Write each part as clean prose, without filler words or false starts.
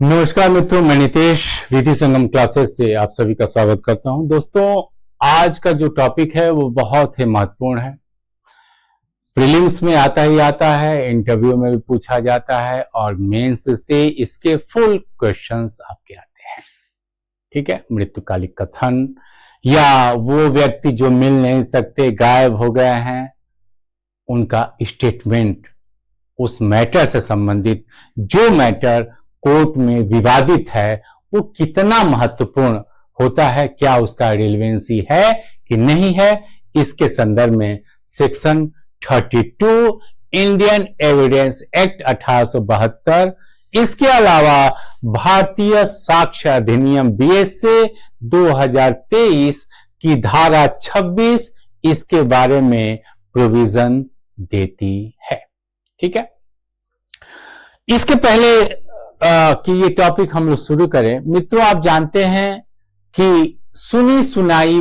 नमस्कार मित्रों, मैं नितेश विधि संगम क्लासेस से आप सभी का स्वागत करता हूं। दोस्तों, आज का जो टॉपिक है वो बहुत ही महत्वपूर्ण है। प्रीलिम्स में आता ही आता है, इंटरव्यू में भी पूछा जाता है और मेंस से इसके फुल क्वेश्चंस आपके आते हैं। ठीक है, मृत्युकालिक कथन या वो व्यक्ति जो मिल नहीं सकते, गायब हो गए हैं, उनका स्टेटमेंट, उस मैटर से संबंधित जो मैटर कोर्ट में विवादित है वो कितना महत्वपूर्ण होता है, क्या उसका रिलेवेंसी है कि नहीं है, इसके संदर्भ में सेक्शन 32 इंडियन एविडेंस एक्ट 1872, इसके अलावा भारतीय साक्ष्य अधिनियम बीएसए 2023 की धारा 26 इसके बारे में प्रोविजन देती है। ठीक है, इसके पहले कि ये टॉपिक हम लोग शुरू करें, मित्रों आप जानते हैं कि सुनी सुनाई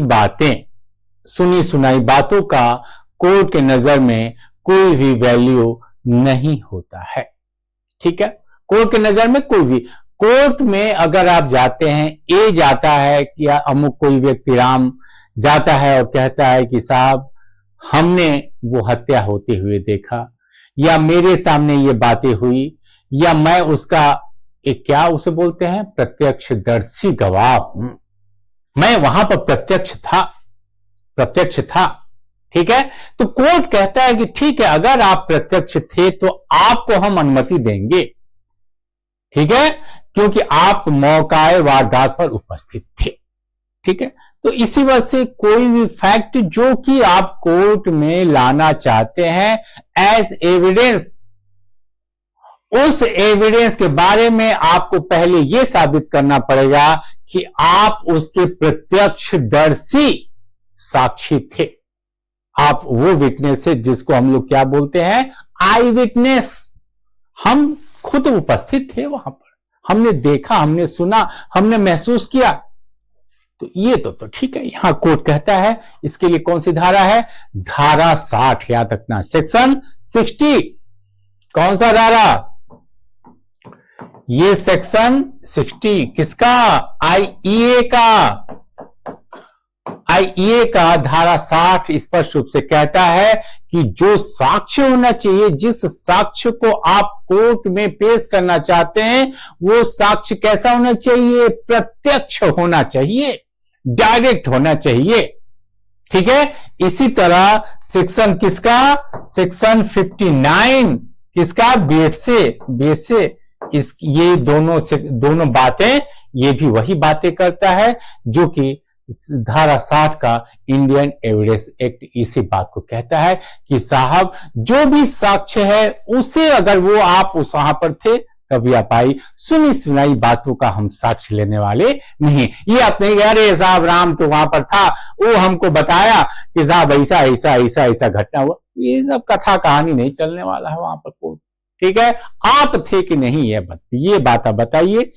बातों का कोर्ट के नजर में कोई भी वैल्यू नहीं होता है। ठीक है, कोर्ट के नजर में कोर्ट में अगर आप जाते हैं, ए जाता है या अमुक कोई व्यक्ति राम जाता है और कहता है कि साहब हमने वो हत्या होते हुए देखा, या मेरे सामने ये बातें हुई, या मैं उसका एक क्या उसे बोलते हैं प्रत्यक्षदर्शी गवाह हूं, मैं वहां पर प्रत्यक्ष था। ठीक है, तो कोर्ट कहता है कि ठीक है, अगर आप प्रत्यक्ष थे तो आपको हम अनुमति देंगे। ठीक है, क्योंकि आप मौकाए वारदात पर उपस्थित थे। ठीक है, तो इसी वजह से कोई भी फैक्ट जो कि आप कोर्ट में लाना चाहते हैं एज एविडेंस, उस एविडेंस के बारे में आपको पहले यह साबित करना पड़ेगा कि आप उसके प्रत्यक्षदर्शी साक्षी थे। आप वो विटनेस है जिसको हम लोग क्या बोलते हैं, आई विटनेस। हम खुद उपस्थित थे वहां पर, हमने देखा, हमने सुना, हमने महसूस किया। तो ये तो ठीक है। यहां कोर्ट कहता है इसके लिए कौन सी धारा है, धारा 60, याद रखना, सेक्शन 60। कौन सा धारा, ये सेक्शन 60 किसका, आईईए का धारा 60 स्पष्ट रूप से कहता है कि जो साक्ष्य होना चाहिए, जिस साक्ष्य को आप कोर्ट में पेश करना चाहते हैं, वो साक्ष्य कैसा होना चाहिए, प्रत्यक्ष होना चाहिए, डायरेक्ट होना चाहिए। ठीक है, इसी तरह सेक्शन किसका, सेक्शन 59 किसका, बीएसए ये दोनों बातें, ये भी वही बातें करता है जो कि धारा 60 का इंडियन एविडेंस एक्ट इसी बात को कहता है कि साहब जो भी साक्ष्य है उसे, अगर वो आप उस वहां पर थे तभी आप आई, सुनी सुनाई बातों का हम साक्ष्य लेने वाले नहीं। ये आप नहीं, अरे साहब राम तो वहां पर था, वो हमको बताया कि साहब ऐसा घटना हुआ, ये सब कथा कहानी नहीं चलने वाला है वहां पर कोर्ट। ठीक है, आप थे कि नहीं ये बात आप बताइए,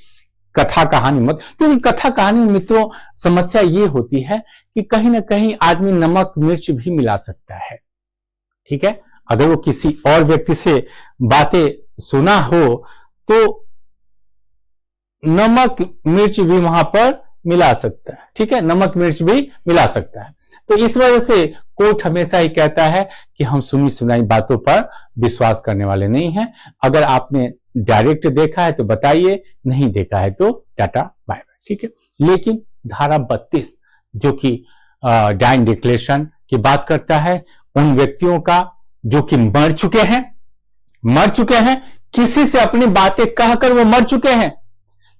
कथा कहानी मत। क्योंकि कथा कहानी में मित्रों समस्या ये होती है कि कहीं ना कहीं आदमी नमक मिर्च भी मिला सकता है। ठीक है, अगर वो किसी और व्यक्ति से बातें सुना हो तो नमक मिर्च भी वहां पर मिला सकता है। ठीक है, नमक मिर्च भी मिला सकता है। तो इस वजह से कोर्ट हमेशा ही कहता है कि हम सुनी सुनाई बातों पर विश्वास करने वाले नहीं हैं। अगर आपने डायरेक्ट देखा है तो बताइए, नहीं देखा है तो टाटा बाय बाय। ठीक है, लेकिन धारा 32 जो कि डाइंग डिक्लेरेशन की बात करता है उन व्यक्तियों का जो कि मर चुके हैं, किसी से अपनी बातें कहकर वो मर चुके हैं,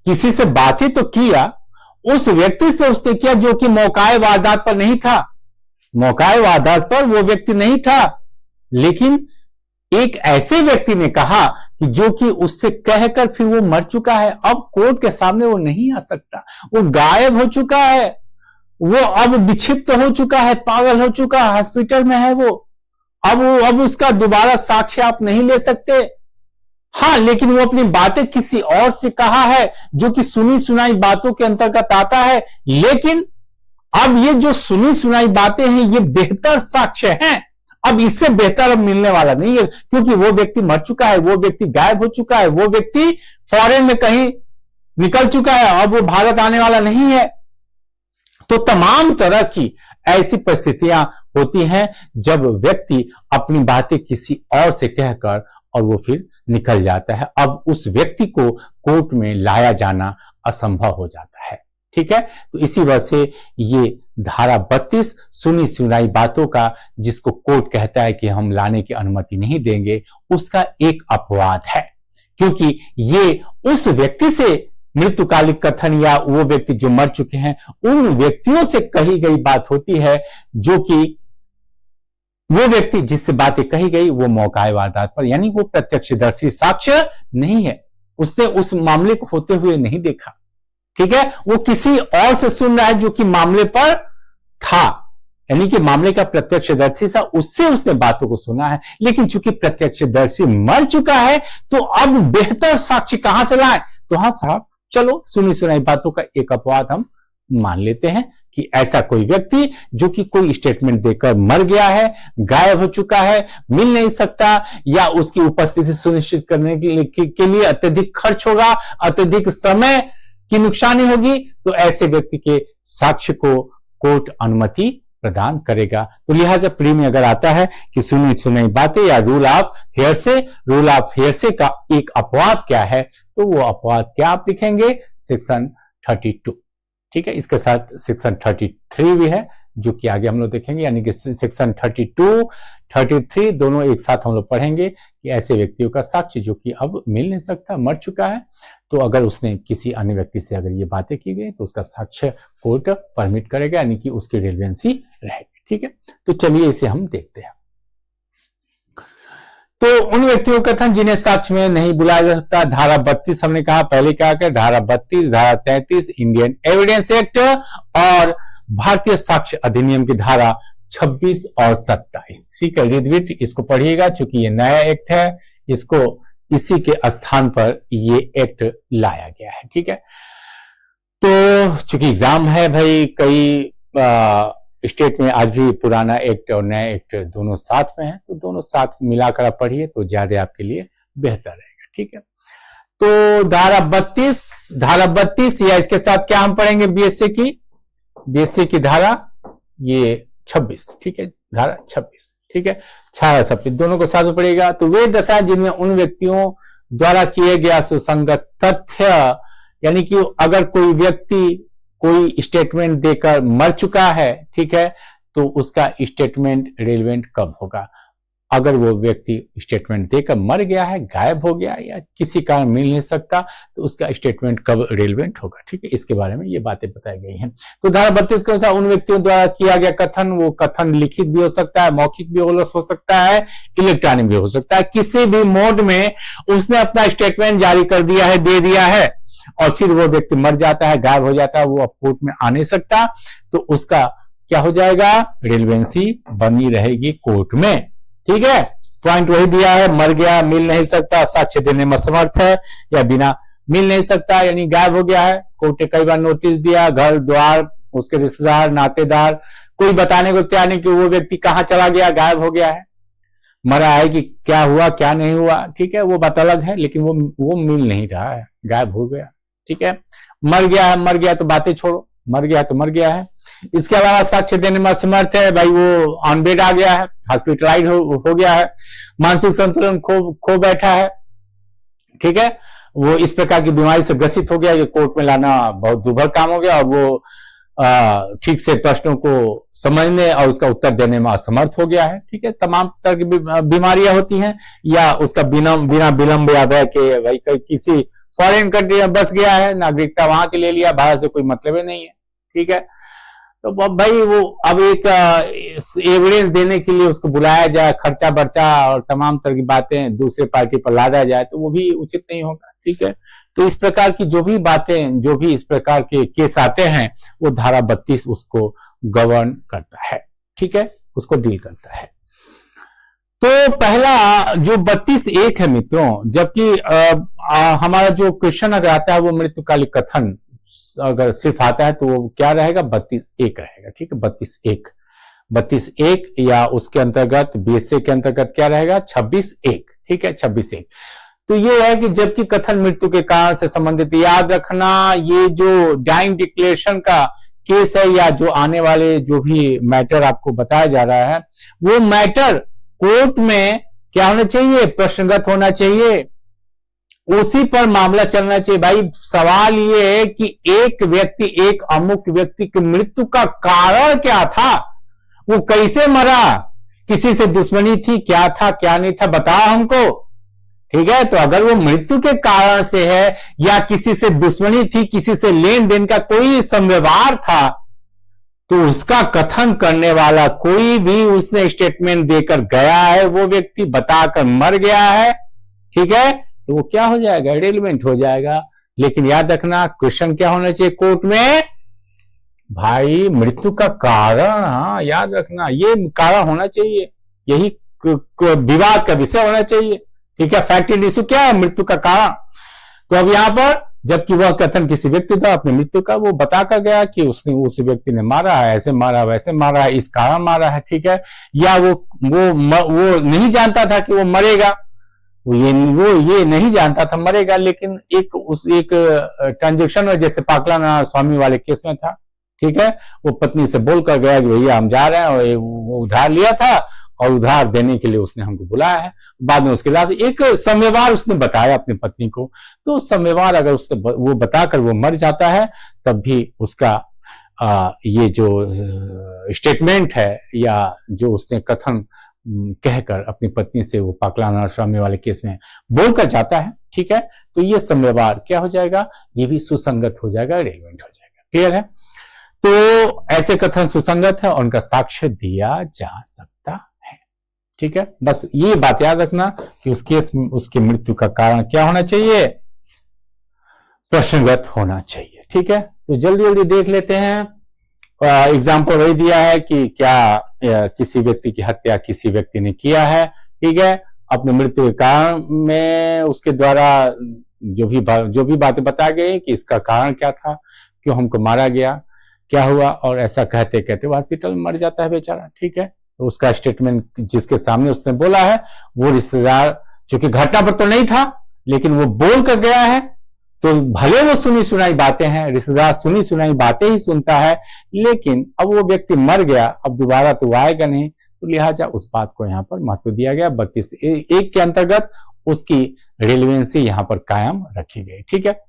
किसी से बातें तो किया, उस व्यक्ति से उसने किया जो कि मौकाए वारदात पर नहीं था, मौकाए वारदात पर वो व्यक्ति नहीं था, लेकिन एक ऐसे व्यक्ति ने कहा कि जो कि उससे कहकर फिर वो मर चुका है। अब कोर्ट के सामने वो नहीं आ सकता, वो गायब हो चुका है, वो अब विक्षिप्त हो चुका है, पागल हो चुका है, हॉस्पिटल में है वो। अब उसका दोबारा साक्ष्य आप नहीं ले सकते। हाँ, लेकिन वो अपनी बातें किसी और से कहा है जो कि सुनी सुनाई बातों के अंतर्गत आता है, लेकिन अब ये जो सुनी सुनाई बातें हैं ये बेहतर साक्ष्य हैं। अब इससे बेहतर अब मिलने वाला नहीं है, क्योंकि वो व्यक्ति मर चुका है, वो व्यक्ति गायब हो चुका है, वो व्यक्ति फॉरेन में कहीं निकल चुका है, अब वो भारत आने वाला नहीं है। तो तमाम तरह की ऐसी परिस्थितियां होती हैं जब व्यक्ति अपनी बातें किसी और से कहकर और वो फिर निकल जाता है। अब उस व्यक्ति को कोर्ट में लाया जाना असंभव हो जाता है। ठीक है, तो इसी वजह से ये धारा 32 सुनी सुनाई बातों का, जिसको कोर्ट कहता है कि हम लाने की अनुमति नहीं देंगे, उसका एक अपवाद है। क्योंकि ये उस व्यक्ति से मृत्युकालिक कथन या वो व्यक्ति जो मर चुके हैं उन व्यक्तियों से कही गई बात होती है, जो कि वो व्यक्ति जिससे बातें कही गई वो मौका वारदात पर, यानी वो प्रत्यक्षदर्शी साक्ष्य नहीं है, उसने उस मामले को होते हुए नहीं देखा। ठीक है, वो किसी और से सुन रहा है जो कि मामले पर था, यानी कि मामले का प्रत्यक्षदर्शी था, उससे उसने बातों को सुना है। लेकिन चूंकि प्रत्यक्षदर्शी मर चुका है तो अब बेहतर साक्ष्य कहां से लाए? तो हाँ साहब, चलो सुनी सुनाई बातों का एक अपवाद हम मान लेते हैं कि ऐसा कोई व्यक्ति जो कि कोई स्टेटमेंट देकर मर गया है, गायब हो चुका है, मिल नहीं सकता, या उसकी उपस्थिति सुनिश्चित करने के लिए अत्यधिक खर्च होगा, अत्यधिक समय की नुकसानी होगी, तो ऐसे व्यक्ति के साक्ष्य को कोर्ट अनुमति प्रदान करेगा। तो लिहाजा प्री में अगर आता है कि सुनी सुनाई बातें या रूल ऑफ हेयरसे का एक अपवाद क्या है, तो वो अपवाद क्या आप लिखेंगे? सेक्शन 32। ठीक है, इसके साथ सेक्शन 33 भी है जो कि आगे हम लोग देखेंगे, यानी कि सेक्शन 32, 33 दोनों एक साथ हम लोग पढ़ेंगे कि ऐसे व्यक्तियों का साक्ष्य जो कि अब मिल नहीं सकता, मर चुका है, तो अगर उसने किसी अन्य व्यक्ति से अगर ये बातें की गई तो उसका साक्ष्य कोर्ट परमिट करेगा, यानी कि उसकी रिलेवेंसी रहेगी। ठीक है, तो चलिए इसे हम देखते हैं। तो उन व्यक्तियों का कथन जिन्हें साक्ष्य में नहीं बुलाया जा सकता, धारा 32 हमने कहा पहले क्या क्या, धारा 32, धारा 33 इंडियन एविडेंस एक्ट और भारतीय साक्ष्य अधिनियम की धारा 26 और 27। ठीक है, रिद इसको पढ़िएगा, चूंकि ये नया एक्ट है, इसको इसी के स्थान पर ये एक्ट लाया गया है। ठीक है, तो चूंकि एग्जाम है भाई, कई स्टेट में आज भी पुराना एक्ट और नया एक्ट दोनों साथ में है, तो दोनों साथ मिलाकर आप पढ़िए तो ज्यादा आपके लिए बेहतर रहेगा। ठीक है, तो धारा 32 या इसके साथ क्या हम पढ़ेंगे? बीएससी की धारा ये 26। ठीक है, धारा 26। ठीक है, 26 दोनों को साथ में पड़ेगा। तो वे दशा जिनमें उन व्यक्तियों द्वारा किए गया सुसंगत तथ्य, यानी कि अगर कोई व्यक्ति कोई स्टेटमेंट देकर मर चुका है, ठीक है, तो उसका स्टेटमेंट रेलेवेंट कब होगा? अगर वो व्यक्ति स्टेटमेंट देकर मर गया है, गायब हो गया या किसी कारण मिल नहीं सकता, तो उसका स्टेटमेंट कब रेलेवेंट होगा? ठीक है, इसके बारे में ये बातें बताई गई हैं। तो धारा 32 के अनुसार उन व्यक्तियों द्वारा किया गया कथन, वो कथन लिखित भी हो सकता है, मौखिक भी हो सकता है, इलेक्ट्रॉनिक भी हो सकता है, किसी भी मोड में उसने अपना स्टेटमेंट जारी कर दिया है, दे दिया है, और फिर वो व्यक्ति मर जाता है, गायब हो जाता है, वो अब कोर्ट में आ नहीं सकता, तो उसका क्या हो जाएगा? रेलेवेंसी बनी रहेगी कोर्ट में। ठीक है, पॉइंट वही दिया है, मर गया, मिल नहीं सकता, साक्ष्य देने में असमर्थ है, या बिना मिल नहीं सकता यानी गायब हो गया है, कोर्ट ने कई बार नोटिस दिया, घर द्वार, उसके रिश्तेदार नातेदार कोई बताने को तैयार नहीं कि वो व्यक्ति कहां चला गया, गायब हो गया है, मरा है कि क्या हुआ क्या नहीं हुआ। ठीक है, वो बात अलग है, लेकिन वो मिल नहीं रहा है, गायब हो गया। ठीक है, मर गया तो बातें छोड़ो, मर गया तो मर गया है। इसके अलावा साक्ष्य देने में असमर्थ है, भाई वो ऑन बेड आ गया है, हॉस्पिटलाइज हो गया है, मानसिक संतुलन खो बैठा है। ठीक है, वो इस प्रकार की बीमारी से ग्रसित हो गया कि कोर्ट में लाना बहुत दुर्भर काम हो गया, और वो ठीक से प्रश्नों को समझने और उसका उत्तर देने में असमर्थ हो गया है। ठीक है, तमाम तरह की बीमारियां होती हैं, या उसका बिना विलंब याद है कि भाई किसी फॉरेन कंट्री में बस गया है, नागरिकता वहां के ले लिया, भारत से कोई मतलब ही नहीं है। ठीक है, तो भाई वो अब एक एविडेंस देने के लिए उसको बुलाया जाए, खर्चा बर्चा और तमाम तरह की बातें दूसरे पार्टी पर लादा जाए, तो वो भी उचित नहीं होगा। ठीक है, तो इस प्रकार की जो भी बातें, जो भी इस प्रकार के केस आते हैं, वो धारा 32 उसको गवर्न करता है। ठीक है, उसको डील करता है। तो पहला जो 32(1) है मित्रों, जबकि हमारा जो क्वेश्चन अगर आता है वो मृत्युकालिक कथन अगर सिर्फ आता है तो वो क्या रहेगा? 32(1) रहेगा। ठीक है, 32(1) या उसके अंतर्गत बीएसए के अंतर्गत क्या रहेगा? 26(1). ठीक है, 26(1). तो ये है कि जबकि कथन मृत्यु के कारण से संबंधित, याद रखना ये जो डाइंग डिक्लेरेशन का केस है या जो आने वाले जो भी मैटर आपको बताया जा रहा है, वो मैटर कोर्ट में क्या होना चाहिए, प्रश्नगत होना चाहिए, उसी पर मामला चलना चाहिए। भाई सवाल ये है कि एक व्यक्ति, एक अमुक व्यक्ति की मृत्यु का कारण क्या था, वो कैसे मरा, किसी से दुश्मनी थी, क्या था क्या नहीं था, बताओ हमको। ठीक है, तो अगर वो मृत्यु के कारण से है या किसी से दुश्मनी थी, किसी से लेन देन का कोई संव्यवहार था, तो उसका कथन करने वाला कोई भी उसने स्टेटमेंट देकर गया है, वो व्यक्ति बताकर मर गया है, ठीक है, तो वो क्या हो जाएगा, रिलेवेंट हो जाएगा। लेकिन याद रखना क्वेश्चन क्या होना चाहिए कोर्ट में, भाई मृत्यु का कारण, हाँ याद रखना ये कारण होना चाहिए, यही विवाद का विषय होना चाहिए। ठीक है, फैक्ट एंड इश्यू क्या है, मृत्यु का कारण। तो अब यहां पर जबकि वह कथन किसी व्यक्ति था अपनी मृत्यु का, वो बताकर गया कि उसने उस व्यक्ति ने मारा है, ऐसे मारा वैसे मारा है, इस कारण मारा है, ठीक है, या वो नहीं जानता था कि वो मरेगा, वो ये नहीं जानता था मरेगा, लेकिन एक ट्रांजेक्शन में, जैसे पाकला स्वामी वाले केस में था, ठीक है, वो पत्नी से बोलकर गया कि भैया हम जा रहे हैं, वो उधार लिया था और उधार देने के लिए उसने हमको बुलाया है। बाद में उसके बाद एक संव्यवहार उसने बताया अपनी पत्नी को, तो संव्यवहार अगर उसने वो बताकर वो मर जाता है, तब भी उसका ये जो स्टेटमेंट है या जो उसने कथन कहकर अपनी पत्नी से वो पाकला स्वामी वाले केस में बोलकर जाता है, ठीक है, तो ये संव्यवहार क्या हो जाएगा, ये भी सुसंगत हो जाएगा, रेलेवेंट हो जाएगा। क्लियर है, तो ऐसे कथन सुसंगत है और उनका साक्ष्य दिया जा सकता है। ठीक है, बस ये बात याद रखना कि उस केस में उसकी मृत्यु का कारण क्या होना चाहिए, प्रश्नगत होना चाहिए। ठीक है, तो जल्दी जल्दी देख लेते हैं। एग्जाम्पल वही दिया है कि क्या किसी व्यक्ति की हत्या किसी व्यक्ति ने किया है, ठीक है, अपने मृत्यु के कारण में उसके द्वारा जो भी बातें बताई गई कि इसका कारण क्या था, क्यों हमको मारा गया, क्या हुआ, और ऐसा कहते कहते वो हॉस्पिटल में मर जाता है बेचारा। ठीक है, तो उसका स्टेटमेंट जिसके सामने उसने बोला है, वो रिश्तेदार, चूंकि घटना पर तो नहीं था लेकिन वो बोल कर गया है, तो भले वो सुनी सुनाई बातें हैं, रिश्तेदार सुनी सुनाई बातें ही सुनता है, लेकिन अब वो व्यक्ति मर गया, अब दोबारा तो आएगा नहीं, तो लिहाजा उस बात को यहाँ पर महत्व दिया गया। 32(1) के अंतर्गत उसकी रिलेवेंसी यहाँ पर कायम रखी गई। ठीक है,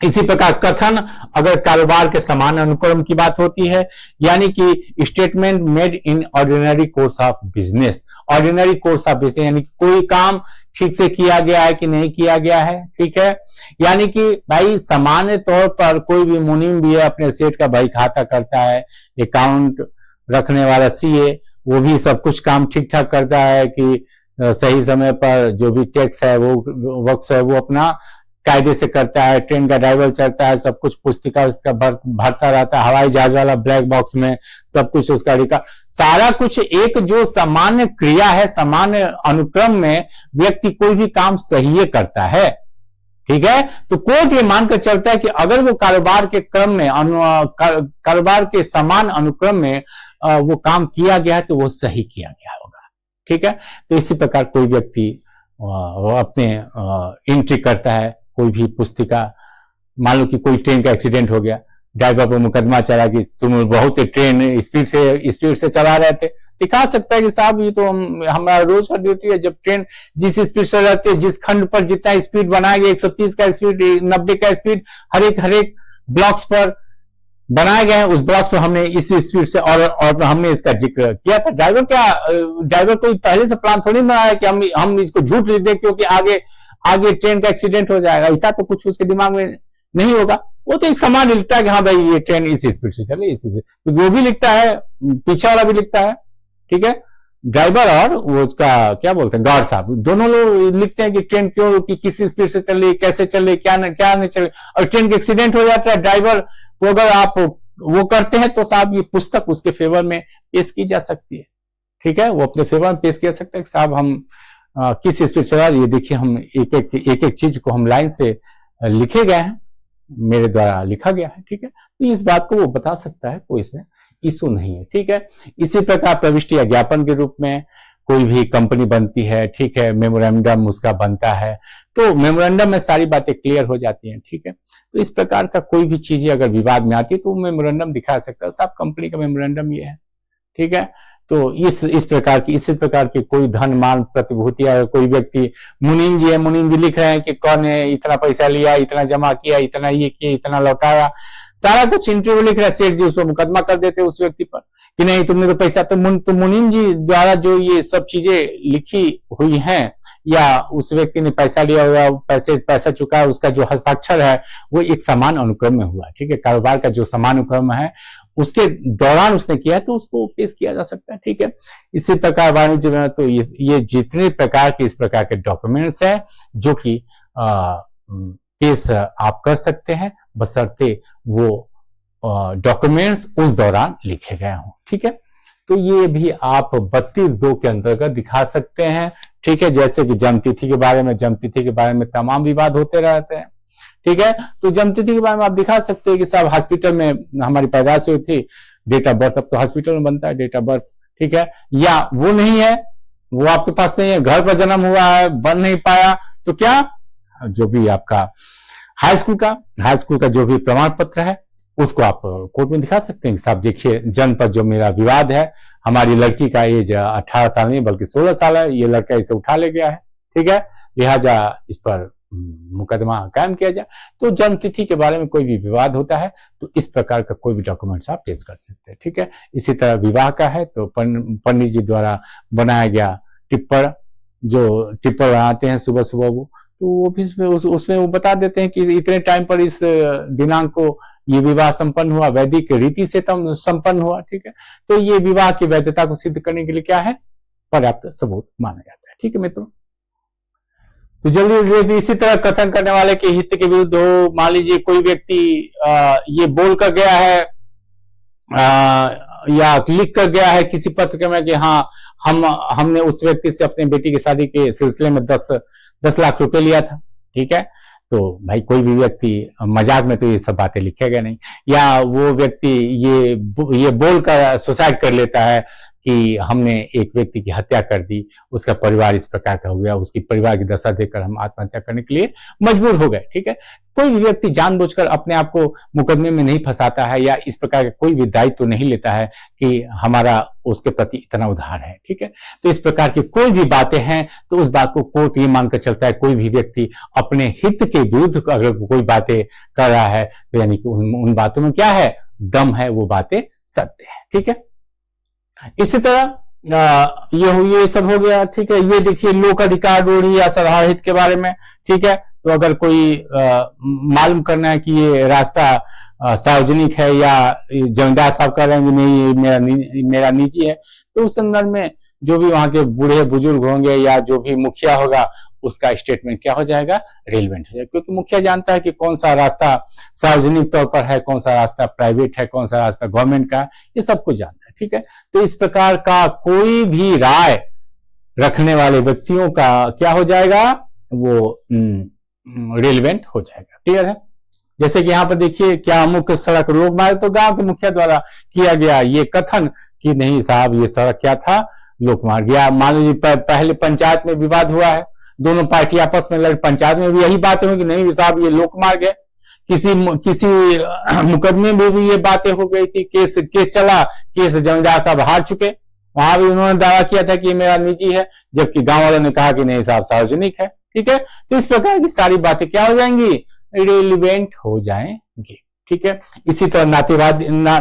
इसी प्रकार कथन अगर कारोबार के समान अनुक्रम की बात होती है, यानी कि statement made in ordinary course of business, ordinary course of business यानी कि कोई काम ठीक से किया गया है कि नहीं किया गया है। ठीक है, यानी कि भाई सामान्य तौर पर कोई भी मुनीम भी है, अपने सेठ का भाई खाता करता है, अकाउंट रखने वाला सीए, वो भी सब कुछ काम ठीक ठाक करता है कि सही समय पर जो भी टैक्स है वो वक्त है वो अपना कायदे से करता है, ट्रेन का ड्राइवर चलता है, सब कुछ पुस्तिका उसका भरता रहता है, हवाई जहाज वाला ब्लैक बॉक्स में सब कुछ उसका रिकॉर्ड, सारा कुछ एक जो सामान्य क्रिया है, सामान्य अनुक्रम में व्यक्ति कोई भी काम सही करता है। ठीक है, तो कोर्ट ये मानकर चलता है कि अगर वो कारोबार के क्रम में कारोबार के समान अनुक्रम में वो काम किया गया है तो वो सही किया गया होगा। ठीक है, तो इसी प्रकार कोई व्यक्ति अपने एंट्री करता है, कोई भी पुस्तिका, मान लो कि कोई ट्रेन का एक्सीडेंट हो गया, ड्राइवर पर मुकदमा चला कि तुम बहुत ट्रेन स्पीड से चला रहे थे, दिखा सकता है कि साहब ये तो हमारा रोज का ड्यूटी है, जब ट्रेन जिस स्पीड से रहती है, जिस खंड पर जितना स्पीड बनाया गया, 130 का स्पीड, 90 का स्पीड, हर एक ब्लॉक्स पर बनाए गए हैं, उस ब्लॉक्स पर हमने इस स्पीड से और हमने इसका जिक्र किया था। ड्राइवर कोई पहले से प्लान थोड़ी बनाया कि हम इसको झूठ लिख दें क्योंकि आगे ट्रेन का एक्सीडेंट हो जाएगा, ऐसा तो कुछ उसके दिमाग में नहीं होगा। वो तो एक समान लिखता है कि हाँ भाई ये ट्रेन इस स्पीड से चले, इसी तो वो भी लिखता है, पीछे वाला भी लिखता है। ठीक है, ड्राइवर और वो उसका क्या बोलते हैं गार्ड साहब, दोनों लोग लिखते हैं कि ट्रेन क्यों कि किस स्पीड से चल रही, कैसे चल रही, क्या नहीं चल रही, और ट्रेन का एक्सीडेंट हो जाता है, ड्राइवर को अगर आप वो करते हैं तो साहब ये पुस्तक उसके फेवर में पेश की जा सकती है। ठीक है, वो अपने फेवर में पेश किया सकता है कि साहब हम किस स्पीड चला, ये देखिए हम एक एक चीज को हम लाइन से लिखे गए हैं, मेरे द्वारा लिखा गया है। ठीक है, तो इस बात को वो बता सकता है, कोई इसमें इशू नहीं है। ठीक है, इसी प्रकार प्रविष्टि या ज्ञापन के रूप में कोई भी कंपनी बनती है, ठीक है, मेमोरेंडम उसका बनता है, तो मेमोरेंडम में सारी बातें क्लियर हो जाती हैं, ठीक है। तो इस प्रकार का कोई भी चीजें अगर विवाद में आती है तो मेमोरेंडम दिखा सकता है, साहब कंपनी का मेमोरेंडम ये है, ठीक है। तो इस प्रकार की कोई धन माल प्रतिभूति, अगर कोई व्यक्ति मुनीम जी है, मुनीम जी लिख रहे हैं कि कौन है इतना पैसा लिया, इतना जमा किया, इतना ये किया, इतना लौटाया, सारा कुछ इंटरव्यू लिख रहा है, सेठ जी उस पर मुकदमा कर देते हैं उस व्यक्ति पर कि नहीं तुमने तो पैसा, तो मुनीम जी द्वारा जो ये सब चीजें लिखी हुई हैं या उस व्यक्ति ने पैसा लिया हुआ, पैसा चुका है, उसका जो हस्ताक्षर है वो एक समान अनुक्रम में हुआ, ठीक है। कारोबार का जो समान अनुक्रम है उसके दौरान उसने किया है तो उसको पेश किया जा सकता है, ठीक है। इसी प्रकार वाणिज्य में तो ये जितने प्रकार के इस प्रकार के डॉक्यूमेंट्स हैं जो कि पेश आप कर सकते हैं, बशर्ते वो डॉक्यूमेंट्स उस दौरान लिखे गए हों, ठीक है। तो ये भी आप 32(2) के अंतर्गत दिखा सकते हैं, ठीक है। जैसे कि जन्मतिथि के बारे में तमाम विवाद होते रहते हैं, ठीक है। तो जन्मतिथि के बारे में आप दिखा सकते हैं कि साहब हॉस्पिटल में हमारी पैदाइश हुई थी, डेट ऑफ बर्थ, अब तो हॉस्पिटल में बनता है डेट ऑफ बर्थ, ठीक है। या वो नहीं है, वो आपके पास नहीं है, घर पर जन्म हुआ है, बन नहीं पाया, तो क्या जो भी आपका हाई स्कूल का जो भी प्रमाण पत्र है उसको आप कोर्ट में दिखा सकते हैं कि साहब देखिए जन्म पर जो मेरा विवाद है, हमारी लड़की का एज 18 साल नहीं बल्कि 16 साल है, ये लड़का इसे उठा ले गया है, ठीक है, लिहाजा इस पर मुकदमा कायम किया जाए। तो जन्म तिथि के बारे में कोई भी विवाद होता है तो इस प्रकार का कोई भी डॉक्यूमेंट्स आप पेश कर सकते हैं, ठीक है। इसी तरह विवाह का है तो पंडित जी द्वारा बनाया गया टिप्पण, जो टिप्पण बनाते हैं सुबह सुबह वो, तो वो भी उसमें वो बता देते हैं कि इतने टाइम पर इस दिनांक को ये विवाह संपन्न हुआ, वैदिक रीति से संपन्न हुआ, ठीक है। तो ये विवाह की वैधता को सिद्ध करने के लिए क्या है, पर्याप्त सबूत माना जाता है, ठीक है मित्रों। तो जल्दी इसी तरह कथन करने वाले के हित के विरुद्ध हो, मान लीजिए कोई व्यक्ति ये बोल कर गया है या लिख कर गया है किसी पत्र में कि हाँ हमने उस व्यक्ति से अपने बेटी की शादी के सिलसिले में 10 लाख रुपए लिया था, ठीक है। तो भाई कोई भी व्यक्ति मजाक में तो ये सब बातें लिखेगा नहीं, या वो व्यक्ति ये बोलकर सुसाइड कर लेता है कि हमने एक व्यक्ति की हत्या कर दी, उसका परिवार इस प्रकार का हो गया, उसकी परिवार की दशा देखकर हम आत्महत्या करने के लिए मजबूर हो गए, ठीक है। कोई भी व्यक्ति जानबूझकर अपने आप को मुकदमे में नहीं फंसाता है या इस प्रकार का कोई भी दायित्व तो नहीं लेता है कि हमारा उसके प्रति इतना उधार है, ठीक है। तो इस प्रकार की कोई भी बातें हैं तो उस बात को कोर्ट ये मानकर चलता है, कोई भी व्यक्ति अपने हित के विरुद्ध अगर कोई बातें कर रहा है तो यानी कि उन बातों में क्या है, दम है, वो बातें सत्य है, ठीक है। इसी तरह ये सब हो गया, ठीक है। ये देखिए लोक अधिकार रूढ़ि या साधारण हित के बारे में, ठीक है। तो अगर कोई मालूम करना है कि ये रास्ता सार्वजनिक है या जमींदार साहब कह रहे हैं कि नहीं मेरा निजी है, तो उस संदर्भ में जो भी वहां के बूढ़े बुजुर्ग होंगे या जो भी मुखिया होगा उसका स्टेटमेंट क्या हो जाएगा, रेलेवेंट हो जाएगा, क्योंकि मुखिया जानता है कि कौन सा रास्ता सार्वजनिक तौर पर है, कौन सा रास्ता प्राइवेट है, कौन सा रास्ता गवर्नमेंट का, ये सब कुछ जानता है, ठीक है। तो इस प्रकार का कोई भी राय रखने वाले व्यक्तियों का क्या हो जाएगा, वो रेलेवेंट हो जाएगा, क्लियर है। जैसे कि यहाँ पर देखिए क्या मुख्य सड़क लोक मार्ग, तो गांव के मुखिया द्वारा किया गया ये कथन कि नहीं साहब ये सड़क क्या था, लोक मार्ग। या मान लीजिए पहले पंचायत में विवाद हुआ है, दोनों पार्टी आपस में लड़, पंचायत में भी यही बातें हुई कि नहीं साहब ये लोक मार्ग है। किसी मुकदमे में भी ये बातें हो गई थी, केस चला, केस जमींदार साहब हार चुके, वहां भी उन्होंने दावा किया था कि ये मेरा निजी है, जबकि गांव वालों ने कहा कि नहीं साहब सार्वजनिक है, ठीक है। तो इस प्रकार की सारी बातें क्या हो जाएंगी, रेलिवेंट हो जाएंगी, ठीक है। इसी तरह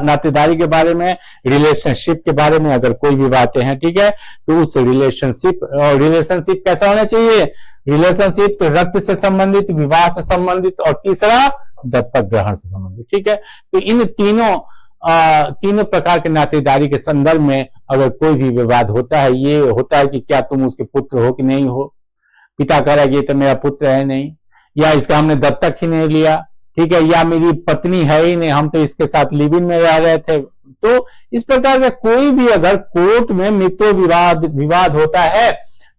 नातेदारी के बारे में, रिलेशनशिप के बारे में अगर कोई भी बातें हैं, ठीक है, तो उस रिलेशनशिप कैसा होना चाहिए, रिलेशनशिप रक्त से संबंधित, विवाह से संबंधित और तीसरा दत्तक ग्रहण से संबंधित, ठीक है। तो इन तीनों प्रकार के नातेदारी के संदर्भ में अगर कोई भी विवाद होता है, ये होता है कि क्या तुम उसके पुत्र हो कि नहीं हो, पिता कह रहा है कि ये तो मेरा पुत्र है नहीं, या इसका हमने दत्तक ही नहीं लिया, ठीक है, या मेरी पत्नी है ही नहीं, हम तो इसके साथ लिव इन में रह रहे थे। तो इस प्रकार का कोई भी अगर कोर्ट में मित्रों विवाद होता है,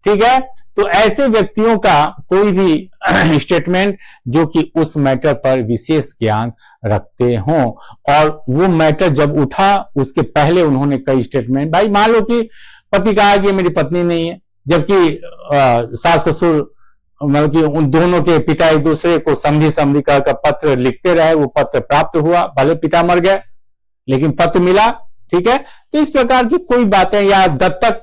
ठीक है, तो ऐसे व्यक्तियों का कोई भी स्टेटमेंट जो कि उस मैटर पर विशेष ज्ञान रखते हों, और वो मैटर जब उठा उसके पहले उन्होंने कई स्टेटमेंट, भाई मान लो कि पति कहा कि मेरी पत्नी नहीं है, जबकि सास ससुर मतलब कि उन दोनों के पिता एक दूसरे को समझी समझी का पत्र लिखते रहे, वो पत्र प्राप्त हुआ, भले पिता मर गए लेकिन पत्र मिला, ठीक है। तो इस प्रकार की कोई बातें, या दत्तक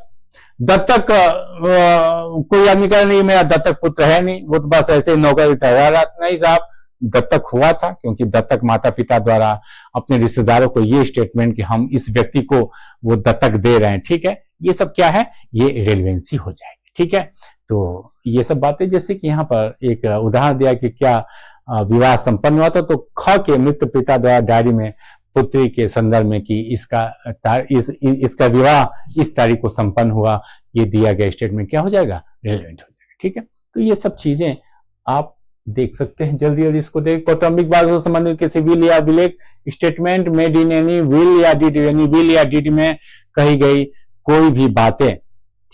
कोई आदमी कह नहीं मेरा दत्तक पुत्र है नहीं, वो तो बस ऐसे नौकरी ठहरा रहा, नहीं साहब दत्तक हुआ था, क्योंकि दत्तक माता पिता द्वारा अपने रिश्तेदारों को ये स्टेटमेंट कि हम इस व्यक्ति को वो दत्तक दे रहे हैं, ठीक है। ये सब क्या है, ये रेलेवेंसी हो जाएगी, ठीक है। तो ये सब बातें, जैसे कि यहाँ पर एक उदाहरण दिया कि क्या विवाह संपन्न हुआ था, तो ख के मृत पिता द्वारा डायरी में पुत्री के संदर्भ में कि इसका विवाह इस तारीख को संपन्न हुआ, ये दिया गया स्टेटमेंट क्या हो जाएगा, रेलेवेंट हो जाएगा, ठीक है। तो ये सब चीजें आप देख सकते हैं, जल्दी जल्दी इसको देख। कौटुंबिक बात से संबंधित किसी विल या विलेख statement made in any will या डीड, यानी विल या डीड में कही गई कोई भी बातें,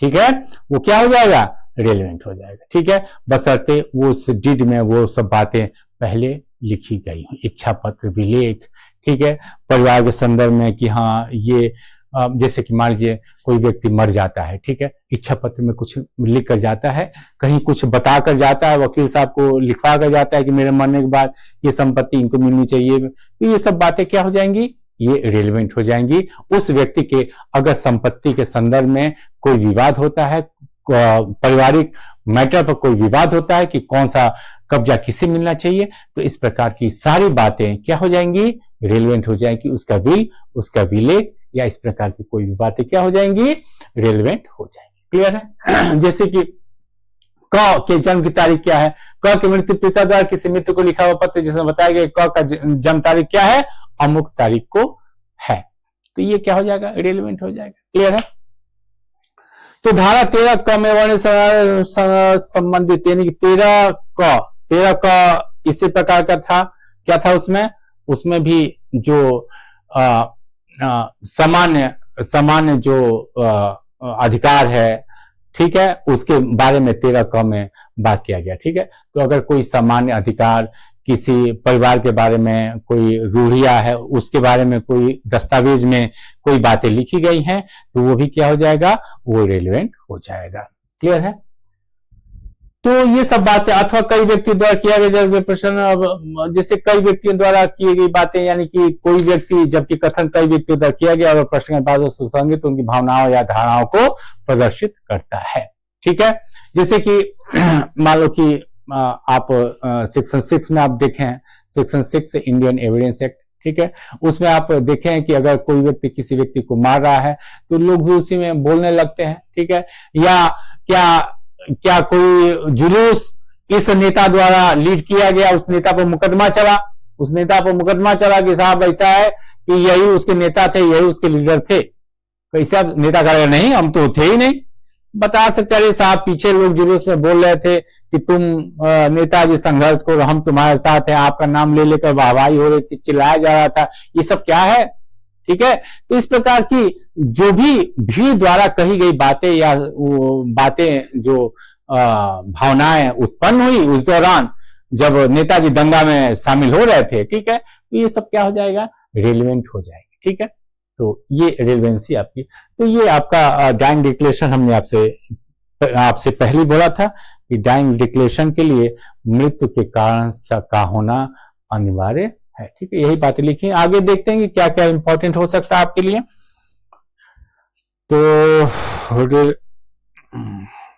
ठीक है, वो क्या हो जाएगा, रेलेवेंट हो जाएगा, ठीक है, बशर्ते वो उस डीड में वो सब बातें पहले लिखी गई हो। इच्छा पत्र, विलेख, ठीक है, परिवार के संदर्भ में कि हाँ ये जैसे कि मान लीजिए कोई व्यक्ति मर जाता है, ठीक है, इच्छा पत्र में कुछ लिख कर जाता है, कहीं कुछ बता कर जाता है, वकील साहब को लिखवा कर जाता है कि मेरे मरने के बाद ये संपत्ति इनको मिलनी चाहिए, तो ये सब बातें क्या हो जाएंगी, ये रेलेवेंट हो जाएंगी। उस व्यक्ति के अगर संपत्ति के संदर्भ में कोई विवाद होता है, पारिवारिक मैटर पर कोई विवाद होता है कि कौन सा कब्जा किसे मिलना चाहिए, तो इस प्रकार की सारी बातें क्या हो जाएंगी, रेलेवेंट हो जाएंगी। उसका विल, उसका विलेख या इस प्रकार की कोई भी बातें क्या हो जाएंगी, रेलेवेंट हो जाएंगी। क्लियर है। जैसे कि क के जन्म की तारीख क्या है, क के मृत्यु पिता द्वारा किसी मित्र को लिखा हुआ पत्र जिसमें बताया गया क का जन्म तारीख क्या है, अमुक तारीख को है, तो ये क्या हो जाएगा, रेलेवेंट हो जाएगा। क्लियर है। तो धारा 13 क में वर्ण संबंधित, यानी कि 13 क इसी प्रकार का था, क्या था उसमें भी जो सामान्य जो अधिकार है, ठीक है, उसके बारे में 13 क में बात किया गया, ठीक है। तो अगर कोई सामान्य अधिकार किसी परिवार के बारे में, कोई रूढ़िया है उसके बारे में, कोई दस्तावेज में कोई बातें लिखी गई हैं, तो वो भी क्या हो जाएगा, वो रेलेवेंट हो जाएगा। क्लियर है। तो ये सब बातें, अथवा कई व्यक्ति द्वारा किया गया प्रश्न, जैसे कई व्यक्तियों द्वारा की गई बातें, यानी कि कोई व्यक्ति, जबकि कथन कई व्यक्तियों द्वारा किया गया और प्रश्न के बाद सुसंगत उनकी भावनाओं या धारणाओं को प्रदर्शित करता है, ठीक है। जैसे कि मान लो कि आप सेक्शन 6 में आप देखें, सेक्शन 6 इंडियन एविडेंस एक्ट, ठीक है, उसमें आप देखें कि अगर कोई व्यक्ति किसी व्यक्ति को मार रहा है तो लोग भी उसी में बोलने लगते हैं, ठीक है। या क्या कोई जुलूस इस नेता द्वारा लीड किया गया, उस नेता पर मुकदमा चला कि साहब ऐसा है कि यही उसके नेता थे, यही उसके लीडर थे, कैसा नेता करेगा, नहीं हम तो थे ही नहीं, बता सकते अरे साहब पीछे लोग जुलूस में बोल रहे थे कि तुम नेताजी संघर्ष को, हम तुम्हारे साथ हैं, आपका नाम ले लेकर वाहवाही हो रही थी, चिल्लाया जा रहा था, ये सब क्या है, ठीक है। तो इस प्रकार की जो भी भीड़ द्वारा कही गई बातें या वो बातें जो भावनाएं उत्पन्न हुई उस दौरान जब नेताजी दंगा में शामिल हो रहे थे, ठीक है, तो ये सब क्या हो जाएगा, रेलेवेंट हो जाएगी, ठीक है। तो ये रेलेवेंसी आपकी, तो ये आपका डाइंग डिक्लेरेशन हमने आपसे पहले बोला था कि डाइंग डिक्लेरेशन के लिए मृत्यु के कारण का होना अनिवार्य है, ठीक है। यही बातें लिखी। आगे देखते हैं कि क्या क्या इंपॉर्टेंट हो सकता है आपके लिए। तो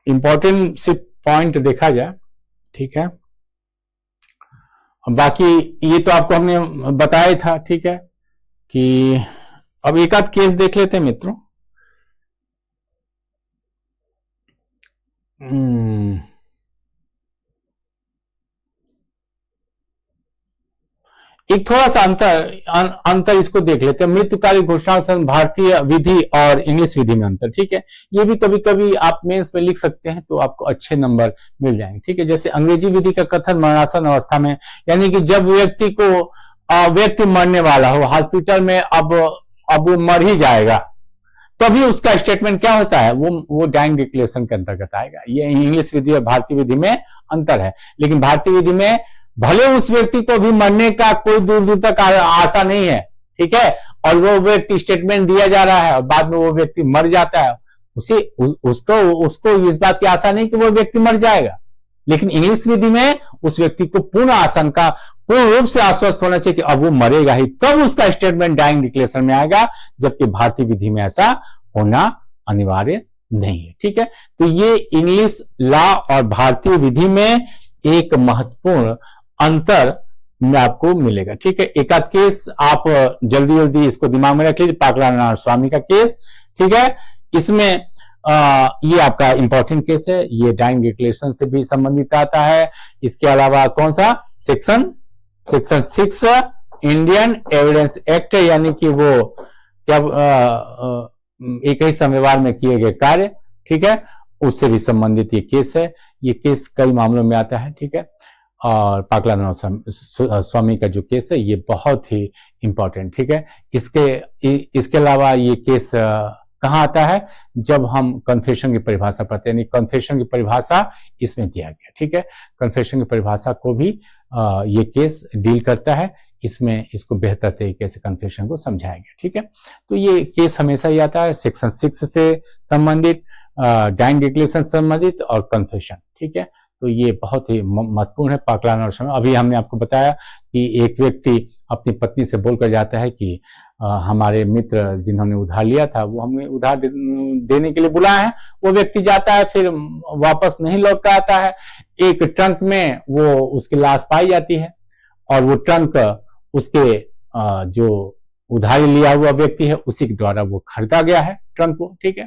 इंपॉर्टेंट सिर्फ पॉइंट देखा जाए, ठीक है, बाकी ये तो आपको हमने बताया था, ठीक है, कि अब एक आध केस देख लेते हैं मित्रों। एक थोड़ा सा अंतर इसको देख लेते हैं। मृत्युकालीन घोषणा से भारतीय विधि और इंग्लिश विधि में अंतर, ठीक है। ये भी कभी कभी आप मेंस में लिख सकते हैं तो आपको अच्छे नंबर मिल जाएंगे, ठीक है। जैसे अंग्रेजी विधि का कथन मरणासन अवस्था में, यानी कि जब व्यक्ति मरने वाला हो, हॉस्पिटल में अब वो मर ही जाएगा, तभी उसका स्टेटमेंट क्या होता है, वो डाइंग डिक्लेरेशन के अंतर्गत आएगा। ये इंग्लिश विधि और भारतीय विधि में अंतर है। लेकिन भारतीय विधि में भले उस व्यक्ति को भी मरने का कोई दूर दूर तक आशा नहीं है, ठीक है, और वो व्यक्ति स्टेटमेंट दिया जा रहा है और बाद में वो व्यक्ति मर जाता है, उसको इस बात की आशा नहीं कि वो व्यक्ति मर जाएगा, लेकिन इंग्लिश विधि में उस व्यक्ति को पूर्ण आशंका, पूर्ण रूप से आश्वस्त होना चाहिए कि अब वो मरेगा ही, तब उसका स्टेटमेंट डाइंग डिक्लेरेशन में आएगा, जबकि भारतीय विधि में ऐसा होना अनिवार्य नहीं है। ठीक है, तो ये इंग्लिश लॉ और भारतीय विधि में एक महत्वपूर्ण अंतर में आपको मिलेगा। ठीक है, एक आध केस आप जल्दी जल्दी इसको दिमाग में रख लीजिए। पाकला स्वामी का केस, ठीक है, इसमें ये आपका इंपॉर्टेंट केस है, ये डाइंग डिक्लेरेशन से भी संबंधित आता है। इसके अलावा कौन सा सेक्शन 6 इंडियन एविडेंस एक्ट, यानी कि वो क्या एक ही संविधान में किए गए कार्य, ठीक है, उससे भी संबंधित ये केस है। ये केस कई मामलों में आता है। ठीक है, और पाकला स्वामी का जो केस है ये बहुत ही इंपॉर्टेंट। ठीक है, इसके अलावा ये केस कहाँ आता है, जब हम कन्फेशन की परिभाषा पढ़ते हैं, यानी कन्फेशन की परिभाषा इसमें दिया गया। ठीक है, कन्फेशन की परिभाषा को भी ये केस डील करता है, इसमें इसको बेहतर तरीके से कन्फेशन को समझाया गया। ठीक है, तो ये केस हमेशा ही आता है सेक्शन 6 से संबंधित, डाइंग डिक्लेरेशन से संबंधित और कन्फेशन। ठीक है, तो ये बहुत ही महत्वपूर्ण है। पाकला और समय अभी हमने आपको बताया कि एक व्यक्ति अपनी पत्नी से बोलकर जाता है कि हमारे मित्र जिन्होंने उधार लिया था वो हमें उधार देने के लिए बुलाया है। वो व्यक्ति जाता है, फिर वापस नहीं लौट कर आता है। एक ट्रंक में वो उसकी लाश पाई जाती है और वो ट्रंक उसके जो उधारी लिया हुआ व्यक्ति है उसी के द्वारा वो खरीदा गया है ट्रंक को। ठीक है,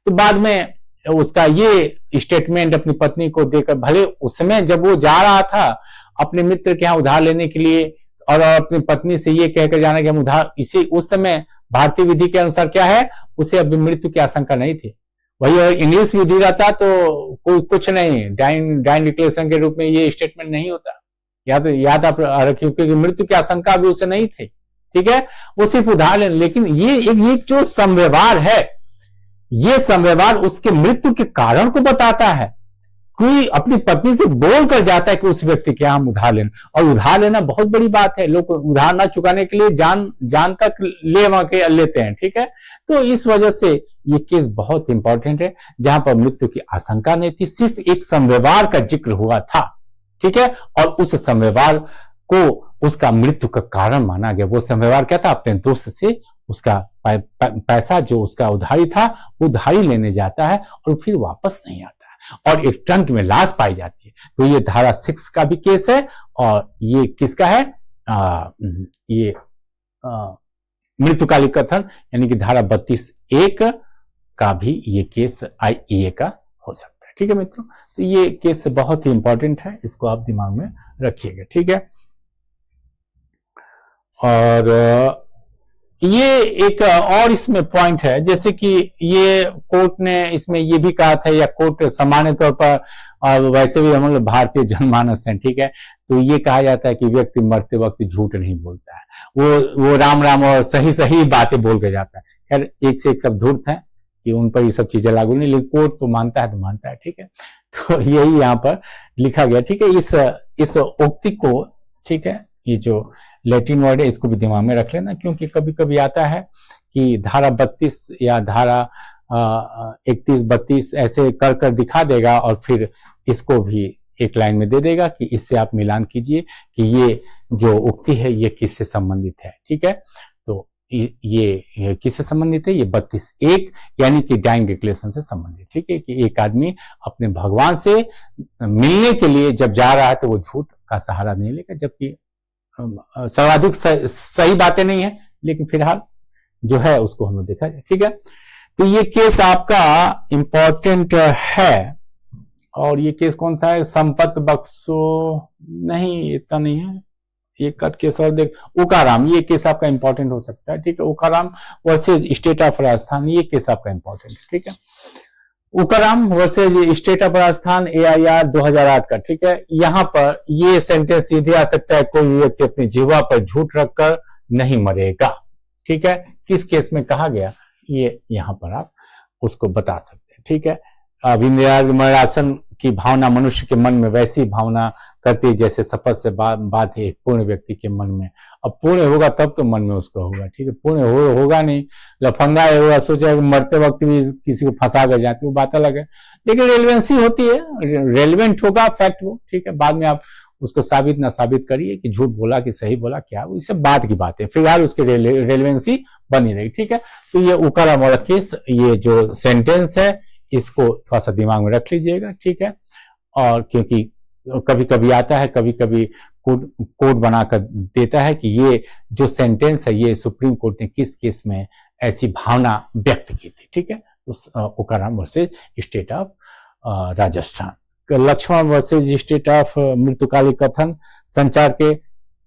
तो बाद में उसका ये स्टेटमेंट अपनी पत्नी को देकर, भले उस समय जब वो जा रहा था अपने मित्र के यहाँ उधार लेने के लिए और अपनी पत्नी से ये कहकर जाना कि हम उधार, इसी उस समय भारतीय विधि के अनुसार क्या है, उसे अभी मृत्यु की आशंका नहीं थी। वही अगर इंग्लिश विधि रहता तो कोई कुछ नहीं, डाइंग डिक्लेरेशन के रूप में ये स्टेटमेंट नहीं होता। याद आप रखिए, क्योंकि मृत्यु की आशंका भी उसे नहीं थी। ठीक है, वो सिर्फ उधार लेने, लेकिन ये जो संव्यवहार है, ये संव्यवहार उसके मृत्यु के कारण को बताता है। कोई अपनी पत्नी से बोल कर जाता है कि उस व्यक्ति के यहां हम उधार लेना, और उधार लेना बहुत बड़ी बात है। लोग उधार ना चुकाने के लिए जान तक लेते हैं। ठीक है, तो इस वजह से ये केस बहुत इंपॉर्टेंट है, जहां पर मृत्यु की आशंका नहीं थी, सिर्फ एक संव्यवहार का जिक्र हुआ था। ठीक है, और उस संव्यवहार को उसका मृत्यु का कारण माना गया। वो संव्यवहार क्या था, अपने दोस्त से उसका पैसा जो उसका उधारी था उधारी लेने जाता है और फिर वापस नहीं आता है, और एक ट्रंक में लाश पाई जाती है। तो ये धारा 6 का भी केस है, और ये किसका है, ये मृत्युकालिक कथन यानी कि धारा 32(1) का भी ये केस IEA का हो सकता है। ठीक है मित्रों, तो ये केस बहुत ही इंपॉर्टेंट है, इसको आप दिमाग में रखिएगा। ठीक है, और ये एक और इसमें पॉइंट है, जैसे कि ये कोर्ट ने इसमें ये भी कहा था, या कोर्ट सामान्य तौर पर, और वैसे भी हम लोग भारतीय जनमानस हैं, ठीक है, तो ये कहा जाता है कि व्यक्ति मरते वक्त झूठ नहीं बोलता है, वो राम राम और सही बातें बोल के जाता है। खैर एक से एक सब धूर्त है कि उन पर ये सब चीजें लागू नहीं, लेकिन कोर्ट तो मानता है। ठीक है, तो यही यहाँ पर लिखा गया। ठीक है, इस उक्ति को, ठीक है, ये जो लैटिन वर्ड है इसको भी दिमाग में रख लेना, क्योंकि कभी कभी आता है कि धारा 32 या धारा 31-32 ऐसे कर दिखा देगा, और फिर इसको भी एक लाइन में दे देगा कि इससे आप मिलान कीजिए कि ये जो उक्ति है ये किससे संबंधित है। ठीक है, तो ये किससे संबंधित है, ये 32(1) यानी कि डाइंग डिक्लेरेशन से संबंधित। ठीक है, कि एक आदमी अपने भगवान से मिलने के लिए जब जा रहा है तो वो झूठ का सहारा नहीं लेगा, जबकि सर्वाधिक सही बातें नहीं है, लेकिन फिलहाल जो है उसको हम लोग देखा जाए। ठीक है, तो ये केस आपका इंपॉर्टेंट है, और ये केस कौन सा है, संपत बख्शो, नहीं इतना नहीं है, एक आध केस और देख, उकाराम, ये केस आपका इंपॉर्टेंट हो सकता है। ठीक है, Ukaram versus state of Rajasthan, ये केस आपका इंपॉर्टेंट है। ठीक है, Ukaram versus state of Rajasthan AIR 2008 का। ठीक है, यहां पर ये सेंटेंस सीधे आ सकता है, कोई व्यक्ति अपनी जीवा पर झूठ रखकर नहीं मरेगा। ठीक है, किस केस में कहा गया ये यहां पर आप उसको बता सकते हैं। ठीक है, विनिर्माणासन की भावना मनुष्य के मन में वैसी भावना करती है जैसे शपथ से बात है एक पूर्ण व्यक्ति के मन में। अब पूर्ण होगा तब तो मन में उसका होगा, ठीक है। पूर्ण होगा नहीं, लफंगा है, सोचा मरते वक्त भी किसी को फंसा कर जाती, वो बात अलग है, लेकिन रेलिवेंसी होती है, रेलिवेंट होगा फैक्ट वो, ठीक है। बाद में आप उसको साबित ना साबित करिए कि झूठ बोला कि सही बोला, क्या वो इससे बात की बात है, फिलहाल उसकी रेलिवेंसी बनी रही, ठीक है। तो ये उकारा मोड़ा केस, ये जो सेंटेंस है इसको थोड़ा सा दिमाग में रख लीजिएगा, ठीक है। और क्योंकि कभी कभी आता है, कभी कभी कोड बनाकर देता है कि ये जो सेंटेंस है ये सुप्रीम कोर्ट ने किस केस में ऐसी भावना व्यक्त की थी, ठीक है। उस Ukara versus state of Rajasthan, Laxman versus state of मृत्युकाली कथन, संचार के,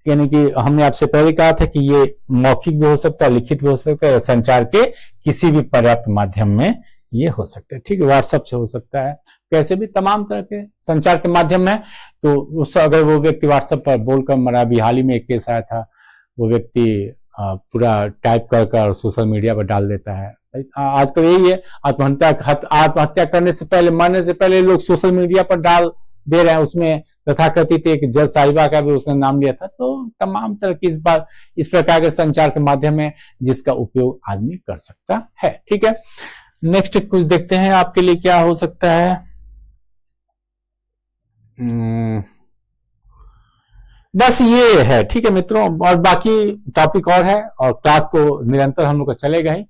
यानी कि हमने आपसे पहले कहा था कि ये मौखिक भी हो सकता है, लिखित भी हो सकता है, संचार के किसी भी पर्याप्त माध्यम में ये हो सकता है, ठीक है। व्हाट्सएप से हो सकता है, कैसे भी तमाम तरह के संचार के माध्यम में। तो उससे अगर वो व्यक्ति व्हाट्सएप पर बोलकर मरा, अभी हाल ही में एक केस आया था, वो व्यक्ति पूरा टाइप कर सोशल मीडिया पर डाल देता है। आजकल यही है, आत्महत्या करने से पहले, मरने से पहले लोग सोशल मीडिया पर डाल दे रहे हैं। उसमें तथाकथित एक जज साहिबा का भी उसने नाम लिया था। तो तमाम तरह की इस प्रकार के संचार के माध्यम है जिसका उपयोग आदमी कर सकता है, ठीक है। नेक्स्ट कुछ देखते हैं आपके लिए क्या हो सकता है। बस ये है, ठीक है मित्रों, और बाकी टॉपिक और है, और क्लास तो निरंतर हम लोग का चलेगा ही।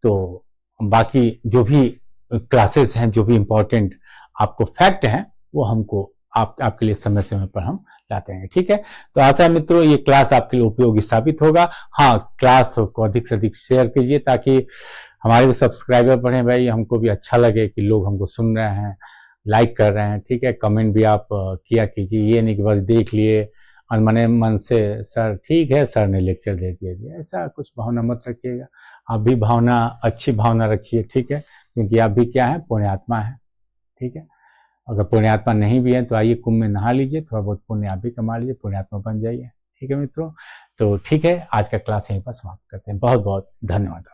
तो बाकी जो भी क्लासेस हैं, जो भी इंपॉर्टेंट आपको फैक्ट हैं, वो हमको आपके लिए समय समय पर हम लाते हैं, ठीक है। तो आशा है मित्रों ये क्लास आपके लिए उपयोगी साबित होगा। हाँ, क्लास को अधिक से अधिक शेयर कीजिए ताकि हमारे भी सब्सक्राइबर बढ़े, भाई हमको भी अच्छा लगे कि लोग हमको सुन रहे हैं, लाइक कर रहे हैं, ठीक है। कमेंट भी आप किया कीजिए, ये नहीं कि बस देख लिए अनमने मन से सर ठीक है सर ने लेक्चर दे दिया, ऐसा कुछ भावना मत रखिएगा। आप भी भावना, अच्छी भावना रखिए, ठीक है, क्योंकि आप भी क्या है, पुण्यात्मा है, ठीक है। अगर पुण्यात्मा नहीं भी है तो आइए कुंभ में नहा लीजिए, थोड़ा बहुत पुण्य आप भी कमा लीजिए, पुण्यात्मा बन जाइए, ठीक है मित्रों। तो ठीक है, आज का क्लास यहीं पर समाप्त करते हैं। बहुत बहुत धन्यवाद।